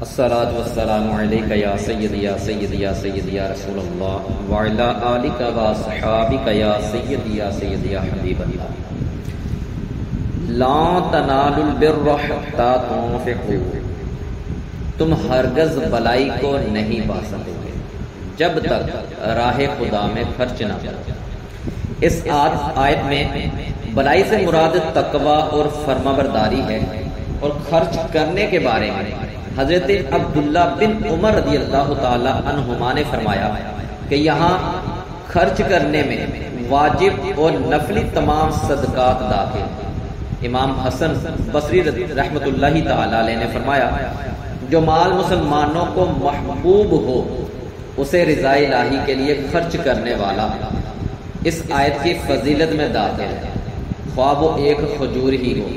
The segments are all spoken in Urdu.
الصلاۃ والسلام علیک یا سیدی یا سیدی یا سیدی یا رسول اللہ وعلی آلک و صحابک یا سیدی یا سیدی یا حبیب اللہ. لا تنالوا البر حتی تنفقوا، تم ہرگز بلائی کو نہیں پا سکو گے جب تک راہ خدا میں خرچ نہ کرو. اس آیت میں بلائی سے مراد تقوی اور فرمانبرداری ہے، اور خرچ کرنے کے بارے میں حضرت عبداللہ بن عمر رضی اللہ تعالی عنہما نے فرمایا کہ یہاں خرچ کرنے میں واجب اور نفلی تمام صدقات داخل. امام حسن بصری رحمۃ اللہ تعالی علیہ نے فرمایا جو مال مسلمانوں کو محبوب ہو اسے رضا الہی کے لیے خرچ کرنے والا اس آیت کی فضیلت میں داخل ہے، خواہ وہ ایک کھجور ہی ہو.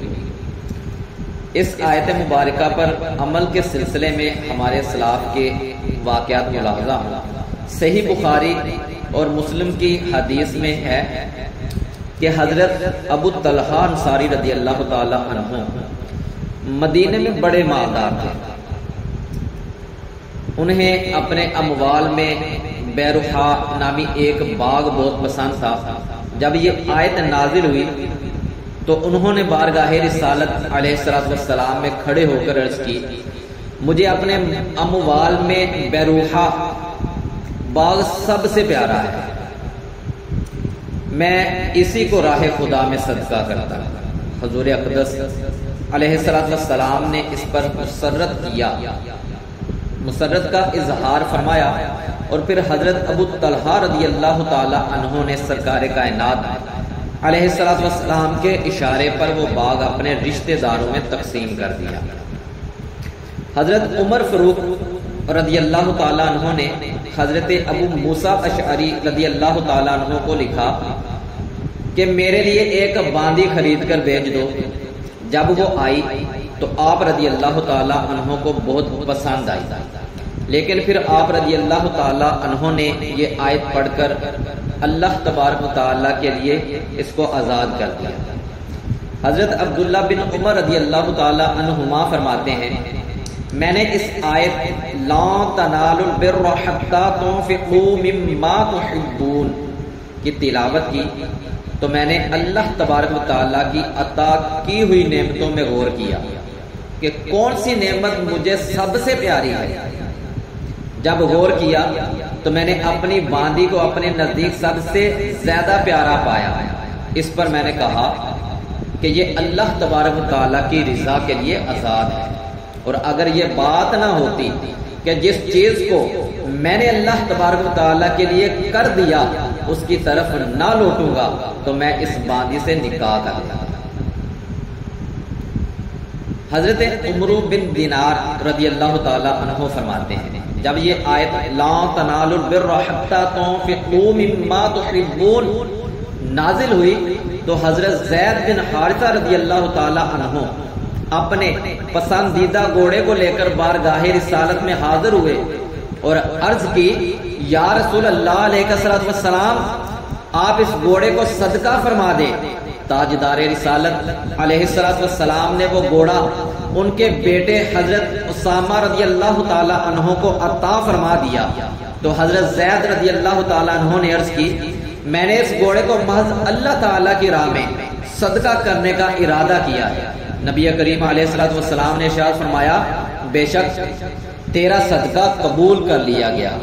اس آیت مبارکہ پر عمل کے سلسلے میں ہمارے اسلاف کے واقعات ملاحظہ ہوں. صحیح بخاری اور مسلم کی حدیث میں ہے کہ حضرت ابو طلحہ انصاری رضی اللہ تعالی عنہ مدینے میں بڑے مالدار تھے. انہیں اپنے اموال میں بیروحا نامی ایک باغ بہت پسند تھا. جب یہ آیت نازل ہوئی تو انہوں نے بارگاہ رسالت علیہ السلام میں کھڑے ہو کر عرض کی مجھے اپنے اموال میں بیروحا باغ سب سے پیارا ہے، میں اسی کو راہ خدا میں صدقہ کرتا ہوں. حضور اقدس علیہ السلام نے اس پر مسرت کا اظہار فرمایا، اور پھر حضرت ابو طلحہ رضی اللہ تعالی عنہ نے سرکار کائنات علیہ السلام کے اشارے پر وہ باغ اپنے رشتہ داروں میں تقسیم کر دیا. حضرت عمر فاروق رضی اللہ تعالیٰ عنہ نے حضرت ابو موسیٰ اشعری رضی اللہ تعالیٰ عنہ کو لکھا کہ میرے لیے ایک باندی خرید کر بھیج دو. جب وہ آئی تو آپ رضی اللہ تعالیٰ عنہ کو بہت پسند آئی، لیکن پھر آپ رضی اللہ تعالیٰ عنہ نے یہ آیت پڑھ کر اللہ تبارک و تعالیٰ کے لیے اس کو آزاد کر دیا. حضرت عبداللہ بن عمر رضی اللہ تعالیٰ عنہما فرماتے ہیں میں نے اس آیت لا تنالوا البر حتی تنفقوا مما تحبون کی تلاوت کی تو میں نے اللہ تبارک و تعالیٰ کی عطا کی ہوئی نعمتوں میں غور کیا کہ کون سی نعمت مجھے سب سے پیاری ہے. جب غور کیا تو میں نے اپنی باندی کو اپنے نزدیک سب سے زیادہ پیارا پایا. اس پر میں نے کہا کہ یہ اللہ تبارک و تعالیٰ کی رضا کے لیے آزاد ہے، اور اگر یہ بات نہ ہوتی کہ جس چیز کو میں نے اللہ تبارک و تعالیٰ کے لیے کر دیا اس کی طرف نہ لوٹوں گا تو میں اس باندی سے نکاح کرتا. حضرت عمرو بن دینار رضی اللہ تعالی عنہ فرماتے ہیں جب یہ آیت لا تنالوا البر حتی تنفقوا مما تحبون نازل ہوئی تو حضرت زید بن حارثہ رضی اللہ تعالی عنہ اپنے پسندیدہ گھوڑے کو لے کر بارگاہ رسالت میں حاضر ہوئے اور عرض کی یا رسول اللہ علیہ السلام آپ اس گھوڑے کو صدقہ فرما دیں. تاجدار رسالت علیہ السلام نے وہ گھوڑا ان کے بیٹے حضرت اسامہ رضی اللہ تعالی عنہ کو عطا فرما دیا. تو حضرت زید رضی اللہ تعالی عنہ نے عرض کی میں نے اس گھوڑے کو محض اللہ تعالی کی راہ میں صدقہ کرنے کا ارادہ کیا ہے. نبی کریم علیہ السلام نے ارشاد فرمایا بے شک تیرا صدقہ قبول کر لیا گیا.